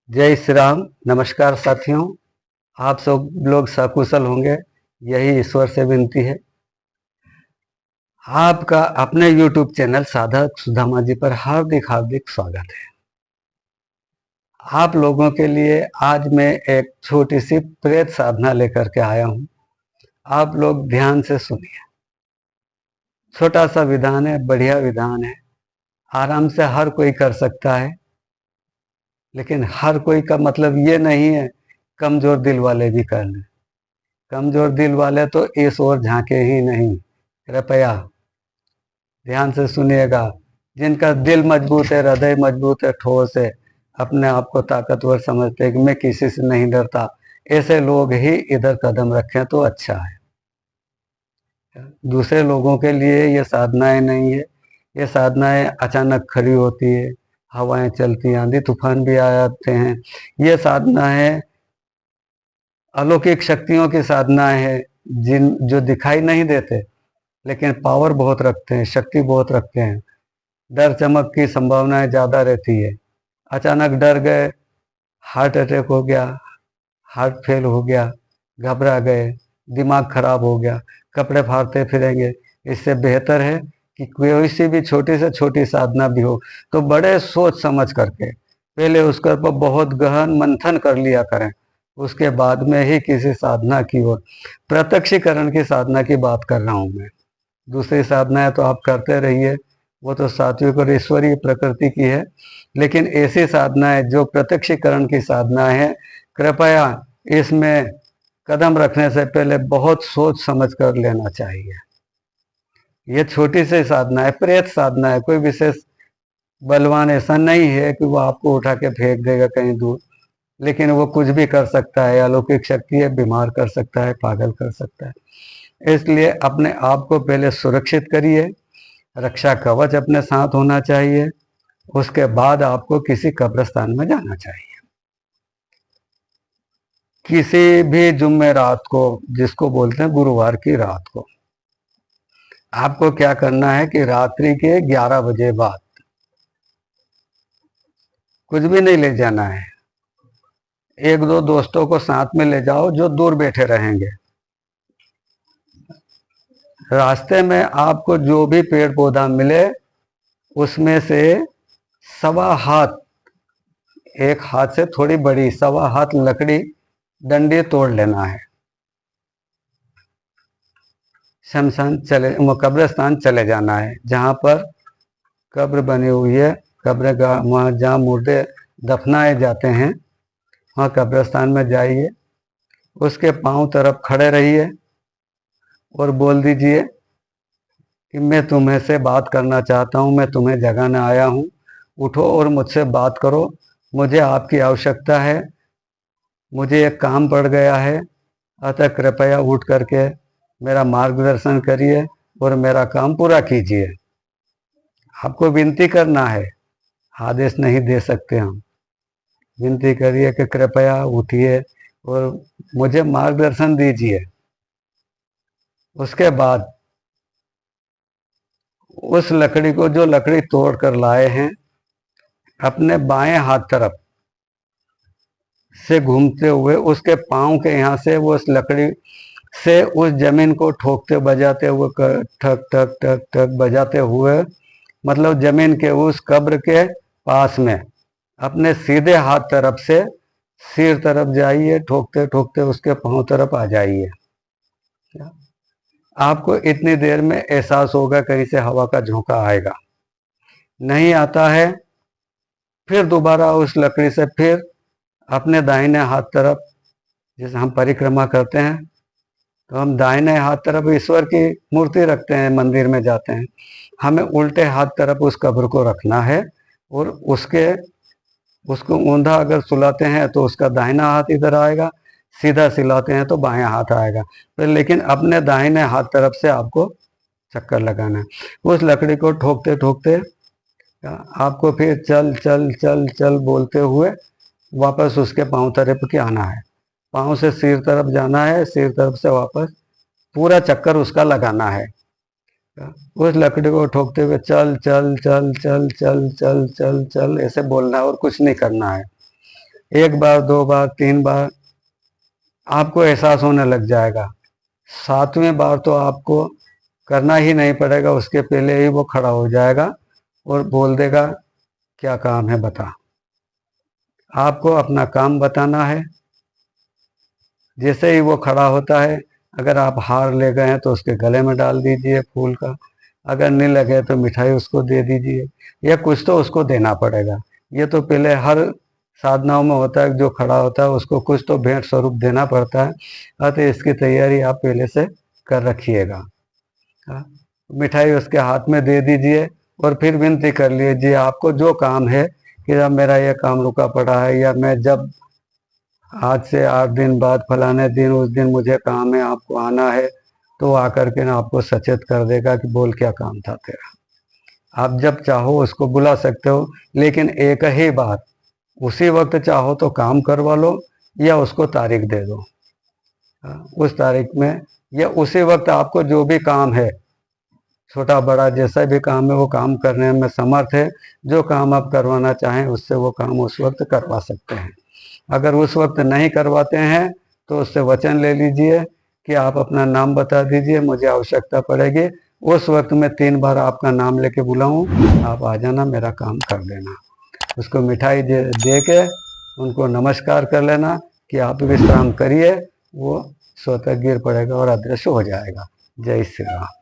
जय श्री राम। नमस्कार साथियों, आप सब लोग सकुशल होंगे, यही ईश्वर से विनती है। आपका अपने YouTube चैनल साधक सुदामा जी पर हार्दिक हार्दिक स्वागत है। आप लोगों के लिए आज मैं एक छोटी सी प्रेत साधना लेकर के आया हूँ। आप लोग ध्यान से सुनिए। छोटा सा विधान है, बढ़िया विधान है, आराम से हर कोई कर सकता है। लेकिन हर कोई का मतलब ये नहीं है कमजोर दिल वाले भी कर लें। कमजोर दिल वाले तो इस ओर झांके ही नहीं। कृपया ध्यान से सुनिएगा। जिनका दिल मजबूत है, हृदय मजबूत है, ठोस है, अपने आप को ताकतवर समझते हैं कि मैं किसी से नहीं डरता, ऐसे लोग ही इधर कदम रखें तो अच्छा है। दूसरे लोगों के लिए ये साधनाएं नहीं है। ये साधनाएं अचानक खड़ी होती है, हवाएं चलती, आंधी तूफान भी आ जाते हैं। ये साधना है अलौकिक शक्तियों की साधनाएं है, जिन जो दिखाई नहीं देते लेकिन पावर बहुत रखते हैं, शक्ति बहुत रखते हैं। डर चमक की संभावनाएं ज्यादा रहती है। अचानक डर गए, हार्ट अटैक हो गया, हार्ट फेल हो गया, घबरा गए, दिमाग खराब हो गया, कपड़े फाड़ते फिरेंगे। इससे बेहतर है कि कोई सी भी छोटी से छोटी साधना भी हो तो बड़े सोच समझ करके पहले उसके ऊपर बहुत गहन मंथन कर लिया करें, उसके बाद में ही किसी साधना की ओर, प्रत्यक्षीकरण की साधना की बात कर रहा हूं मैं। दूसरी साधनाएं तो आप करते रहिए, वो तो सात्विक और ईश्वरीय प्रकृति की है। लेकिन ऐसी साधनाएं जो प्रत्यक्षीकरण की साधना है, कृपया इसमें कदम रखने से पहले बहुत सोच समझ कर लेना चाहिए। ये छोटी सी साधना है, प्रेत साधना है, कोई विशेष बलवान ऐसा नहीं है कि वो आपको उठा के फेंक देगा कहीं दूर। लेकिन वो कुछ भी कर सकता है, अलौकिक शक्ति है, बीमार कर सकता है, पागल कर सकता है। इसलिए अपने आप को पहले सुरक्षित करिए, रक्षा कवच अपने साथ होना चाहिए। उसके बाद आपको किसी कब्रिस्तान में जाना चाहिए। किसी भी जुम्मे रात को, जिसको बोलते हैं गुरुवार की रात को, आपको क्या करना है कि रात्रि के 11 बजे बाद कुछ भी नहीं ले जाना है। एक दो दोस्तों को साथ में ले जाओ जो दूर बैठे रहेंगे। रास्ते में आपको जो भी पेड़ पौधा मिले उसमें से सवा हाथ, एक हाथ से थोड़ी बड़ी सवा हाथ लकड़ी डंडी तोड़ लेना है। शमशान चले, कब्रिस्तान चले जाना है जहां पर कब्र बनी हुई है, कब्र का वहाँ जहाँ मुर्दे दफनाए जाते हैं, वहाँ कब्रिस्तान में जाइए। उसके पांव तरफ खड़े रहिए और बोल दीजिए कि मैं तुम्हें से बात करना चाहता हूँ, मैं तुम्हें जगाने आया हूँ, उठो और मुझसे बात करो। मुझे आपकी आवश्यकता है, मुझे एक काम पड़ गया है, अतः कृपया उठ करके मेरा मार्गदर्शन करिए और मेरा काम पूरा कीजिए। आपको विनती करना है, आदेश नहीं दे सकते हम। विनती करिए कि कृपया उठिए और मुझे मार्गदर्शन दीजिए। उसके बाद उस लकड़ी को, जो लकड़ी तोड़ कर लाए हैं, अपने बाएं हाथ तरफ से घूमते हुए उसके पांव के यहाँ से वो उस लकड़ी से उस जमीन को ठोकते बजाते हुए, ठक ठक ठक ठक बजाते हुए, मतलब जमीन के उस कब्र के पास में अपने सीधे हाथ तरफ से सिर तरफ जाइए, ठोकते ठोकते उसके पांव तरफ आ जाइए। आपको इतनी देर में एहसास होगा कहीं से हवा का झोंका आएगा। नहीं आता है, फिर दोबारा उस लकड़ी से फिर अपने दाहिने हाथ तरफ, जैसे हम परिक्रमा करते हैं तो हम दाहिने हाथ तरफ ईश्वर की मूर्ति रखते हैं, मंदिर में जाते हैं, हमें उल्टे हाथ तरफ उस कब्र को रखना है। और उसको ऊंधा अगर सुलाते हैं तो उसका दाहिना हाथ इधर आएगा, सीधा सिलाते हैं तो बायां हाथ आएगा। फिर लेकिन अपने दाहिने हाथ तरफ से आपको चक्कर लगाना है। उस लकड़ी को ठोकते ठोकते आपको फिर चल चल चल चल बोलते हुए वापस उसके पांव तरफ के आना है। पांव से सिर तरफ जाना है, सिर तरफ से वापस पूरा चक्कर उसका लगाना है। उस लकड़ी को ठोकते हुए चल चल चल चल चल चल चल चल ऐसे बोलना है और कुछ नहीं करना है। एक बार, दो बार, तीन बार आपको एहसास होने लग जाएगा। सातवें बार तो आपको करना ही नहीं पड़ेगा, उसके पहले ही वो खड़ा हो जाएगा और बोल देगा क्या काम है बता। आपको अपना काम बताना है। जैसे ही वो खड़ा होता है, अगर आप हार ले गए हैं तो उसके गले में डाल दीजिए फूल का, अगर नहीं लगे तो मिठाई उसको दे दीजिए, या कुछ तो उसको देना पड़ेगा। ये तो पहले हर साधनाओं में होता है, जो खड़ा होता है उसको कुछ तो भेंट स्वरूप देना पड़ता है। अतः इसकी तैयारी आप पहले से कर रखिएगा। मिठाई उसके हाथ में दे दीजिए और फिर विनती कर लीजिए आपको जो काम है कि अब मेरा यह काम रुका पड़ा है, या मैं जब आज से 8 दिन बाद फलाने दिन उस दिन मुझे काम है, आपको आना है, तो आकर के ना आपको सचेत कर देगा कि बोल क्या काम था तेरा। आप जब चाहो उसको बुला सकते हो, लेकिन एक ही बात, उसी वक्त चाहो तो काम करवा लो या उसको तारीख दे दो। उस तारीख में या उसी वक्त आपको जो भी काम है, छोटा बड़ा जैसा भी काम है, वो काम करने में समर्थ है। जो काम आप करवाना चाहें उससे वो काम उस वक्त करवा सकते हैं। अगर उस वक्त नहीं करवाते हैं तो उससे वचन ले लीजिए कि आप अपना नाम बता दीजिए, मुझे आवश्यकता पड़ेगी, उस वक्त में 3 बार आपका नाम लेके बुलाऊं, आप आ जाना, मेरा काम कर देना। उसको मिठाई दे के उनको नमस्कार कर लेना कि आप विश्राम करिए, वो स्वतः गिर पड़ेगा और अदृश्य हो जाएगा। जय श्री राम।